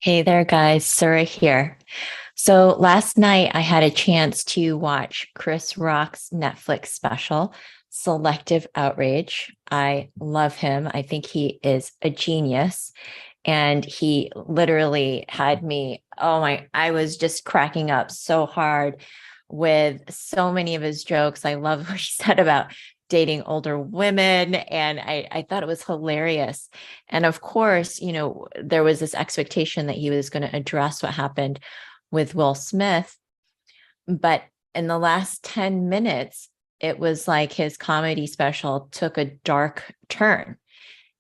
Hey there, guys. Sura here. So last night I had a chance to watch Chris Rock's Netflix special, Selective Outrage. I love him. I think he is a genius. And he literally had me, oh my, I was just cracking up so hard with so many of his jokes. I love what he said about dating older women. And I thought it was hilarious. And of course, there was this expectation that he was going to address what happened with Will Smith. But in the last 10 minutes, it was like his comedy special took a dark turn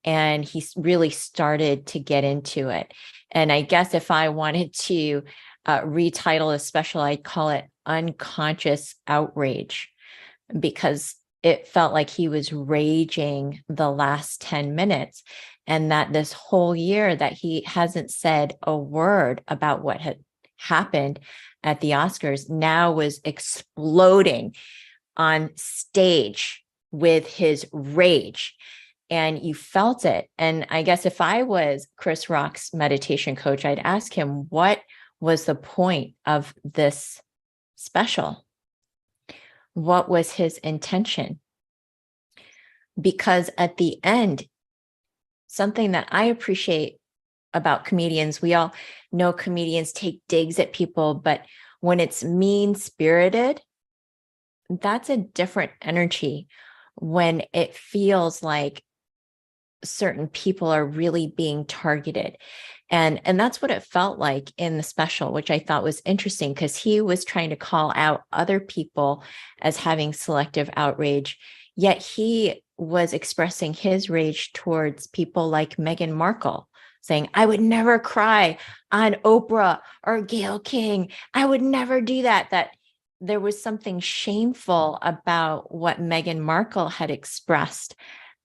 and he really started to get into it. And I guess if I wanted to retitle a special, I'd call it Unconscious Outrage because it felt like he was raging the last 10 minutes and that this whole year that he hasn't said a word about what had happened at the Oscars now was exploding on stage with his rage, and you felt it. And I guess if I was Chris Rock's meditation coach, I'd ask him, what was the point of this special? What was his intention? Because at the end, something that I appreciate about comedians, we all know comedians take digs at people, but when it's mean spirited, that's a different energy. When it feels like certain people are really being targeted. And that's what it felt like in the special, which I thought was interesting because he was trying to call out other people as having selective outrage, yet he was expressing his rage towards people like Meghan Markle, saying, I would never cry on Oprah or Gayle King. I would never do that. That there was something shameful about what Meghan Markle had expressed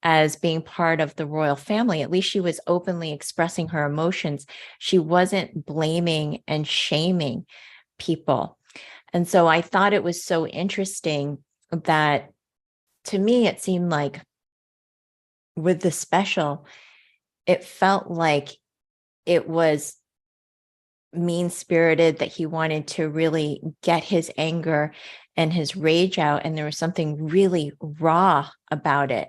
as being part of the royal family. At least she was openly expressing her emotions. She wasn't blaming and shaming people. And so I thought it was so interesting that, to me, it seemed like with the special, it felt like it was mean spirited, that he wanted to really get his anger and his rage out. And there was something really raw about it,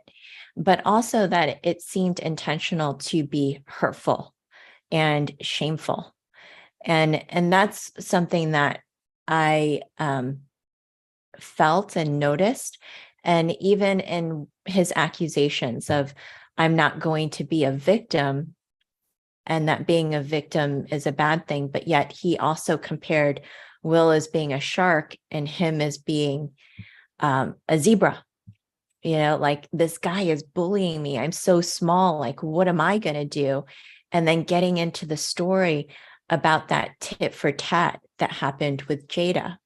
but also that it seemed intentional to be hurtful and shameful. And that's something that I felt and noticed. And even in his accusations of, I'm not going to be a victim, and that being a victim is a bad thing, but yet he also compared Will as being a shark and him as being a zebra. Like, this guy is bullying me. I'm so small. Like, what am I going to do? And then getting into the story about that tit for tat that happened with Jada.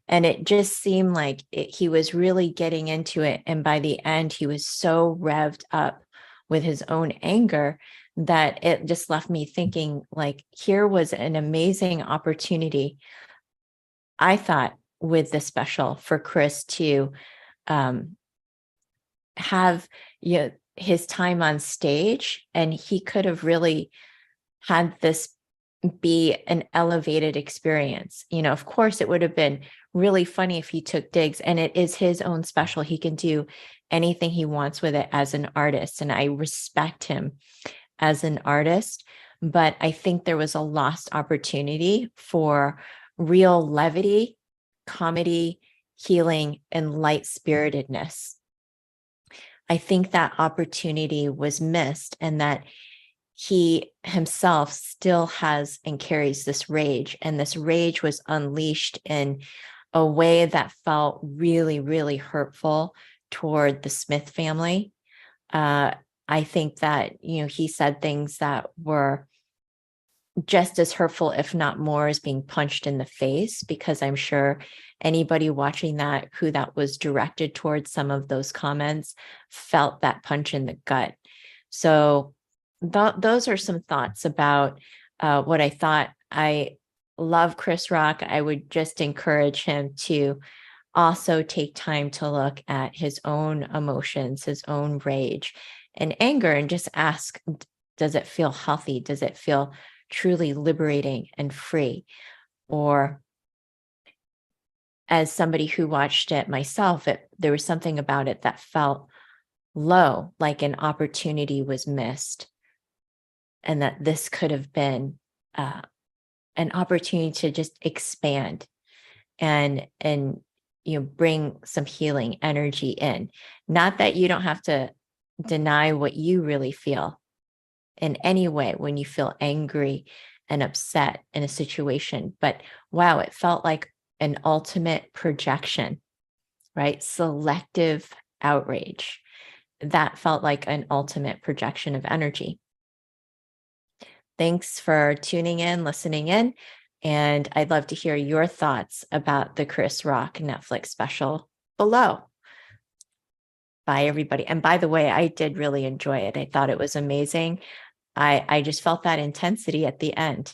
And it just seemed like he was really getting into it. And by the end, he was so revved up with his own anger that it just left me thinking, like, here was an amazing opportunity, I thought, with the special for Chris to have his time on stage, and he could have really had this be an elevated experience. Of course, it would have been really funny if he took digs, and it is his own special. He can do anything he wants with it as an artist, and I respect him as an artist. But I think there was a lost opportunity for real levity, comedy, healing, and light-spiritedness. I think that opportunity was missed, and that he himself still has and carries this rage, and this rage was unleashed in a way that felt really, really hurtful toward the Smith family. I think that, he said things that were just as hurtful, if not more, as being punched in the face, because I'm sure anybody watching that who that was directed towards, some of those comments, felt that punch in the gut. So those are some thoughts about what I thought. I love Chris Rock. I would just encourage him to also take time to look at his own emotions, his own rage and anger, and just ask, does it feel healthy? Does it feel truly liberating and free. Or as somebody who watched it myself, there was something about it that felt low, like an opportunity was missed, and that this could have been uh, an opportunity to just expand and bring some healing energy in. Not that you don't have to deny what you really feel in any way when you feel angry and upset in a situation, but wow, it felt like an ultimate projection, right? Selective outrage. That felt like an ultimate projection of energy. Thanks for tuning in, listening in. And I'd love to hear your thoughts about the Chris Rock Netflix special below. Bye, everybody. And by the way, I did really enjoy it. I thought it was amazing. I just felt that intensity at the end.